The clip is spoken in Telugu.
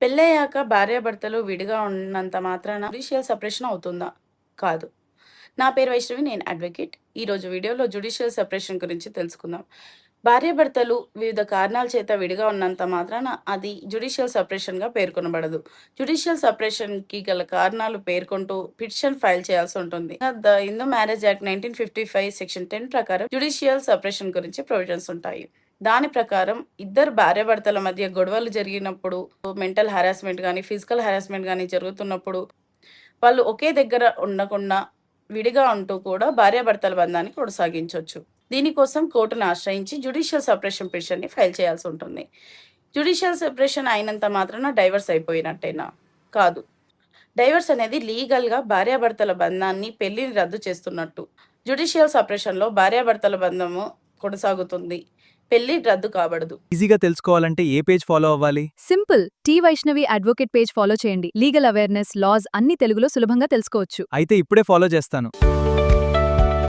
పెళ్ళయ్యాక భార్యాభర్తలు విడిగా ఉన్నంత మాత్రాన జ్యుడిషియల్ సెపరేషన్ అవుతుందా? కాదు. నా పేరు వైష్ణవి. నేను అడ్వకేట్. ఈరోజు వీడియోలో జ్యుడిషియల్ సెపరేషన్ గురించి తెలుసుకుందాం. భార్యాభర్తలు వివిధ కారణాల చేత విడిగా ఉన్నంత మాత్రాన అది జ్యుడిషియల్ సెపరేషన్‌గా పేర్కొనబడదు. జ్యుడిషియల్ సెపరేషన్‌కి గల కారణాలు పేర్కొంటూ పిటిషన్ ఫైల్ చేయాల్సి ఉంటుంది. The Hindu marriage act 1955 section 10 ప్రకారం జ్యుడిషియల్ సెపరేషన్ గురించి ప్రొవిజన్స్ ఉంటాయి. దాని ప్రకారం ఇద్దరు భార్యాభర్తల మధ్య గొడవలు జరిగినప్పుడు, మెంటల్ హారాస్మెంట్ గానీ, ఫిజికల్ హారాస్మెంట్ గానీ జరుగుతున్నప్పుడు, వాళ్ళు ఒకే దగ్గర ఉండకుండా విడిగా ఉంటూ కూడా భార్యాభర్తల బంధాన్ని కొనసాగించొచ్చు. దీనికోసం కోర్టును ఆశ్రయించి జ్యుడిషియల్ సెపరేషన్ పిటిషన్‌ని ఫైల్ చేయాల్సి ఉంటుంది. జ్యుడిషియల్ సెపరేషన్ అయినంత మాత్రాన డైవర్స్ అయిపోయినట్టేనా? కాదు. డైవర్స్ అనేది లీగల్‌గా భార్యాభర్తల బంధాన్ని, పెళ్లిని రద్దు చేస్తున్నట్టు. జ్యుడిషియల్ సెపరేషన్‌లో భార్యాభర్తల బంధము కొనసాగుతుంది. పెళ్లి రద్దు కాబడదు. ఈజీగా తెలుసుకోవాలంటే ఏ పేజ్ ఫాలో అవ్వాలి? Simple. T Vaishnavi advocate page follow చేయండి. లీగల్ అవేర్నెస్, లాస్ అన్ని తెలుగులో సులభంగా తెలుసుకోవచ్చు. అయితే ఇప్పుడే ఫాలో చేస్తాను.